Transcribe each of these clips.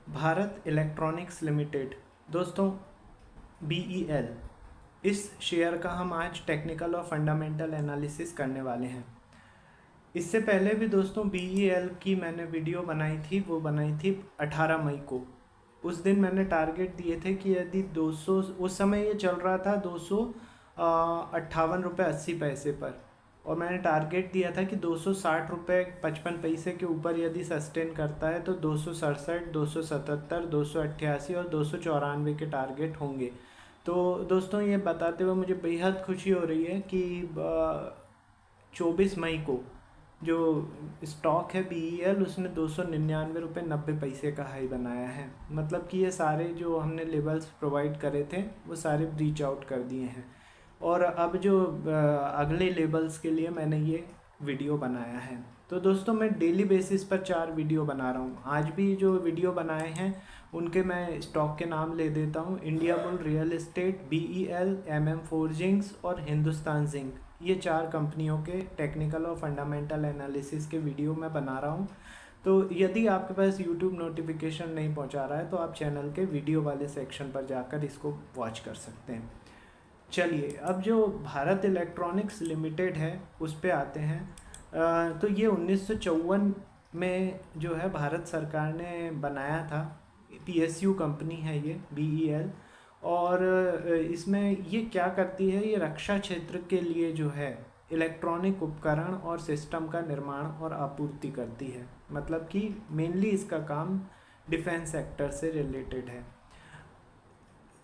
Bharat electronics limited, दोस्तों BEL, इस share का हम आज टेक्निकल और फंडामेंटल एनालिसिस करने वाले हैं। इससे पहले भी दोस्तों BEL की मैंने वीडियो बनाई थी, वो बनाई थी 18 मई को। उस दिन मैंने टारगेट दिए थे कि यदि 200, उस समय ये चल रहा था 258 रुपये 80 पैसे पर, और मैंने टारगेट दिया था कि 260 रुपये 55 पैसे के ऊपर यदि सस्टेन करता है तो 267, 277, 288 और 294 के टारगेट होंगे। तो दोस्तों ये बताते हुए मुझे बेहद खुशी हो रही है कि 24 मई को जो स्टॉक है BEL, उसने 299 रुपये 90 पैसे का हाई बनाया है। मतलब कि ये सारे जो हमने लेवल्स प्रोवाइड करे थे वो सारे ब्रीच आउट कर दिए हैं, और अब जो अगले लेवल्स के लिए मैंने ये वीडियो बनाया है। तो दोस्तों मैं डेली बेसिस पर 4 वीडियो बना रहा हूँ। आज भी जो वीडियो बनाए हैं उनके मैं स्टॉक के नाम ले देता हूँ। India bull real estate, BEL, MM forgings और हिंदुस्तान जिंक, ये 4 कंपनियों के टेक्निकल और फंडामेंटल एनालिसिस के वीडियो मैं बना रहा हूँ। तो यदि आपके पास YouTube नोटिफिकेशन नहीं पहुँचा रहा है तो आप चैनल के वीडियो वाले सेक्शन पर जाकर इसको वॉच कर सकते हैं। चलिए, अब जो भारत इलेक्ट्रॉनिक्स लिमिटेड है उस पे आते हैं। तो ये 1954 में जो है भारत सरकार ने बनाया था। PSU कंपनी है ये BEL, और इसमें ये क्या करती है, ये रक्षा क्षेत्र के लिए जो है इलेक्ट्रॉनिक उपकरण और सिस्टम का निर्माण और आपूर्ति करती है। मतलब कि मेनली इसका काम डिफेंस सेक्टर से रिलेटेड है।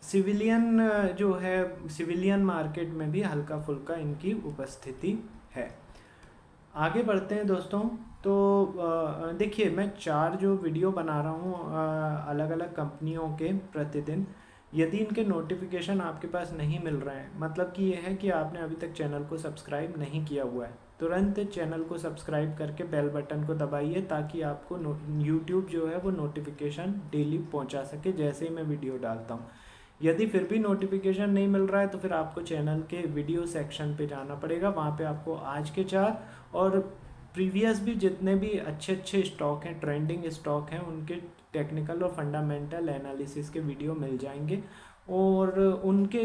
सिविलियन जो है, सिविलियन मार्केट में भी हल्का फुल्का इनकी उपस्थिति है। आगे बढ़ते हैं दोस्तों। तो देखिए, मैं 4 जो वीडियो बना रहा हूँ अलग अलग कंपनियों के प्रतिदिन। यदि इनके नोटिफिकेशन आपके पास नहीं मिल रहे हैं, मतलब कि ये है कि आपने अभी तक चैनल को सब्सक्राइब नहीं किया हुआ है, तुरंत चैनल को सब्सक्राइब करके बेल बटन को दबाइए ताकि आपको यूट्यूब जो है वो नोटिफिकेशन डेली पहुंचा सके जैसे ही मैं वीडियो डालता हूं। यदि फिर भी नोटिफिकेशन नहीं मिल रहा है तो फिर आपको चैनल के वीडियो सेक्शन पे जाना पड़ेगा। वहाँ पे आपको आज के 4 और प्रीवियस भी जितने भी अच्छे अच्छे स्टॉक हैं, ट्रेंडिंग स्टॉक हैं, उनके टेक्निकल और फंडामेंटल एनालिसिस के वीडियो मिल जाएंगे। और उनके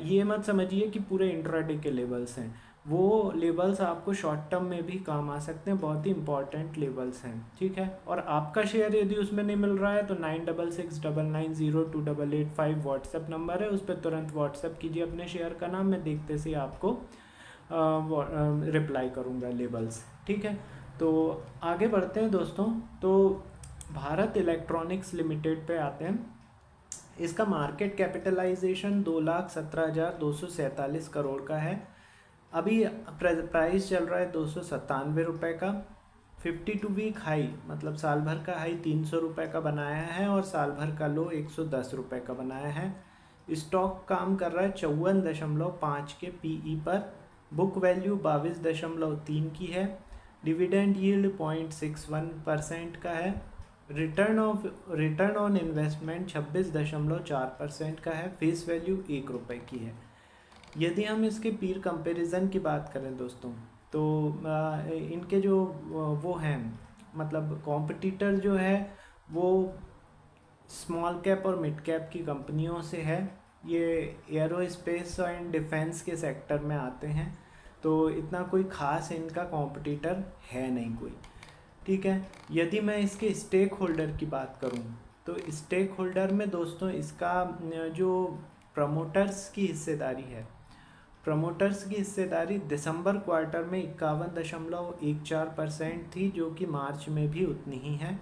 ये मत समझिए कि पूरे इंट्राडे के लेवल्स हैं, वो लेवल्स आपको शॉर्ट टर्म में भी काम आ सकते हैं, बहुत ही इंपॉर्टेंट लेवल्स हैं, ठीक है। और आपका शेयर यदि उसमें नहीं मिल रहा है तो 9669902885 व्हाट्सएप नंबर है, उस पर तुरंत व्हाट्सएप कीजिए अपने शेयर का नाम, मैं देखते से आपको रिप्लाई करूँगा लेबल्स, ठीक है। तो आगे बढ़ते हैं दोस्तों। तो भारत इलेक्ट्रॉनिक्स लिमिटेड पे आते हैं। इसका मार्केट कैपिटलाइजेशन 2,17,247 करोड़ का है। अभी प्राइस चल रहा है 297 रुपये का। 52 वीक हाई, मतलब साल भर का हाई 300 रुपये का बनाया है, और साल भर का लो 110 रुपये का बनाया है। स्टॉक काम कर रहा है 54.5 के PE पर। बुक वैल्यू 22.3 की है। डिविडेंड यील्ड 0.61% का है। रिटर्न ऑन इन्वेस्टमेंट 26.4% का है। फेस वैल्यू 1 रुपये की है। यदि हम इसके पीर कंपैरिजन की बात करें दोस्तों, तो इनके जो वो हैं, मतलब कॉम्पिटिटर जो है वो स्मॉल कैप और मिड कैप की कंपनियों से है। ये एरोस्पेस एंड डिफेंस के सेक्टर में आते हैं, तो इतना कोई ख़ास इनका कॉम्पिटिटर है नहीं कोई, ठीक है। यदि मैं इसके स्टेक होल्डर की बात करूं, तो स्टेक होल्डर में दोस्तों इसका जो प्रमोटर्स की हिस्सेदारी है, प्रमोटर्स की हिस्सेदारी दिसंबर क्वार्टर में 51.14% थी, जो कि मार्च में भी उतनी ही है।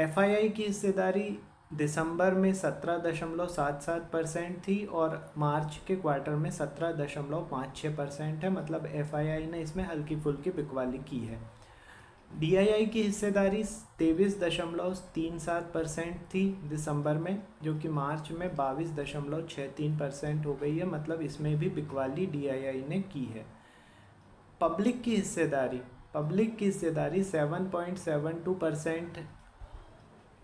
FII की हिस्सेदारी दिसंबर में 17.77% थी, और मार्च के क्वार्टर में 17.56% है। मतलब FII ने इसमें हल्की फुल्की बिकवाली की है। DII की हिस्सेदारी 23.37% थी दिसंबर में, जो कि मार्च में 22.63% हो गई है। मतलब इसमें भी बिकवाली DII ने की है। पब्लिक की हिस्सेदारी 7.72%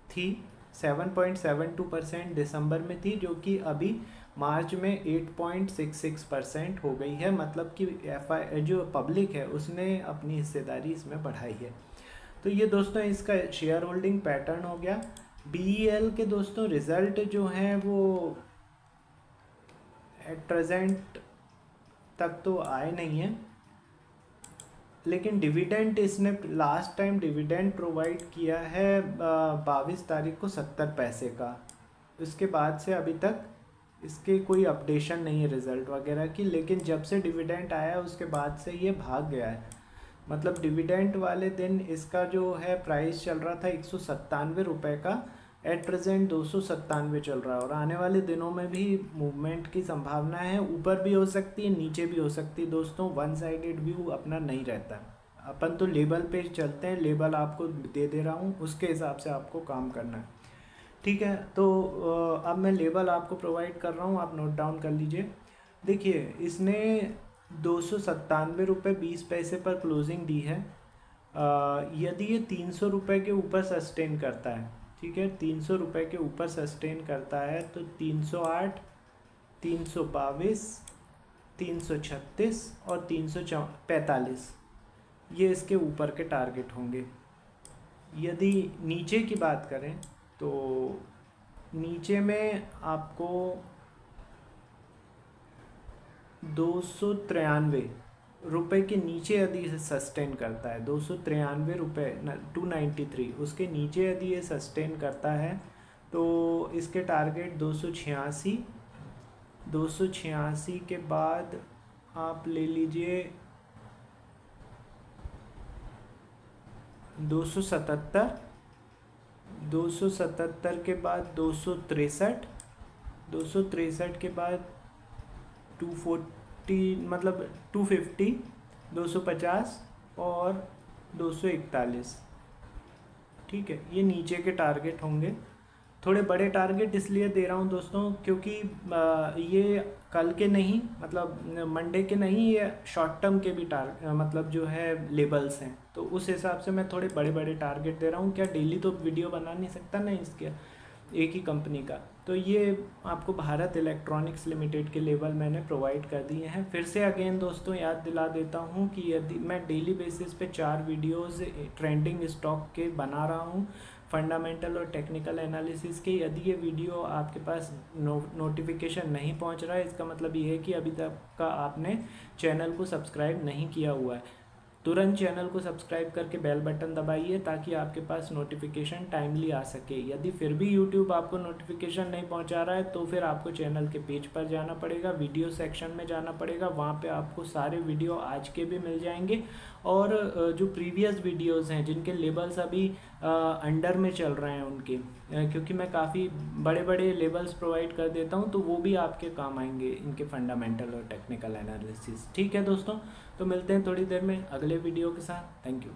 थी, 7.72% दिसंबर में थी, जो कि अभी मार्च में 8.66% हो गई है। मतलब कि जो पब्लिक है उसने अपनी हिस्सेदारी इसमें बढ़ाई है। तो ये दोस्तों इसका शेयर होल्डिंग पैटर्न हो गया। BEL के दोस्तों रिज़ल्ट जो हैं वो एट प्रेजेंट तक तो आए नहीं हैं, लेकिन डिविडेंड इसने लास्ट टाइम डिविडेंड प्रोवाइड किया है 22 तारीख को 70 पैसे का। उसके बाद से अभी तक इसके कोई अपडेशन नहीं है रिज़ल्ट वगैरह की, लेकिन जब से डिविडेंड आया उसके बाद से ये भाग गया है। मतलब डिविडेंड वाले दिन इसका जो है प्राइस चल रहा था 197 रुपये का, एट प्रेजेंट 297 चल रहा है। और आने वाले दिनों में भी मूवमेंट की संभावना है, ऊपर भी हो सकती है नीचे भी हो सकती है दोस्तों। वन साइडेड व्यू अपना नहीं रहता। अपन तो लेबल पे चलते हैं, लेबल आपको दे रहा हूँ, उसके हिसाब से आपको काम करना है, ठीक है। तो अब मैं लेबल आपको प्रोवाइड कर रहा हूँ, आप नोट डाउन कर लीजिए। देखिए इसने 297 रुपये 20 पैसे पर क्लोजिंग दी है। यदि ये 300 रुपये के ऊपर सस्टेन करता है, ठीक है, 300 रुपये के ऊपर सस्टेन करता है तो 308, 322, 336 और 345 ये इसके ऊपर के टारगेट होंगे। यदि नीचे की बात करें तो नीचे में आपको 293 रुपये के नीचे यदि सस्टेन करता है, 293 रुपये 293, उसके नीचे यदि ये सस्टेन करता है तो इसके टारगेट 286 के बाद आप ले लीजिए 277 के बाद 263 के बाद 240 मतलब 250, 250 और 241, ठीक है। ये नीचे के टारगेट होंगे। थोड़े बड़े टारगेट इसलिए दे रहा हूँ दोस्तों क्योंकि ये कल के नहीं, मतलब मंडे के नहीं, ये शॉर्ट टर्म के भी मतलब जो है लेबल्स हैं, तो उस हिसाब से मैं थोड़े बड़े बड़े टारगेट दे रहा हूँ। क्या डेली तो वीडियो बना नहीं सकता ना इसके एक ही कंपनी का। तो ये आपको भारत इलेक्ट्रॉनिक्स लिमिटेड के लेवल मैंने प्रोवाइड कर दिए हैं। फिर से अगेन दोस्तों याद दिला देता हूँ कि यदि मैं डेली बेसिस पे 4 वीडियोस ट्रेंडिंग स्टॉक के बना रहा हूँ, फंडामेंटल और टेक्निकल एनालिसिस के। यदि ये वीडियो आपके पास नोटिफिकेशन नहीं पहुँच रहा है, इसका मतलब ये है कि अभी तक का आपने चैनल को सब्सक्राइब नहीं किया हुआ है। तुरंत चैनल को सब्सक्राइब करके बेल बटन दबाइए ताकि आपके पास नोटिफिकेशन टाइमली आ सके। यदि फिर भी यूट्यूब आपको नोटिफिकेशन नहीं पहुंचा रहा है तो फिर आपको चैनल के पेज पर जाना पड़ेगा, वीडियो सेक्शन में जाना पड़ेगा, वहां पे आपको सारे वीडियो आज के भी मिल जाएंगे। और जो प्रीवियस वीडियोस हैं जिनके लेबल्स अभी अंडर में चल रहे हैं उनके, क्योंकि मैं काफ़ी बड़े बड़े लेबल्स प्रोवाइड कर देता हूं, तो वो भी आपके काम आएंगे, इनके फंडामेंटल और टेक्निकल एनालिसिस। ठीक है दोस्तों, तो मिलते हैं थोड़ी देर में अगले वीडियो के साथ। Thank you.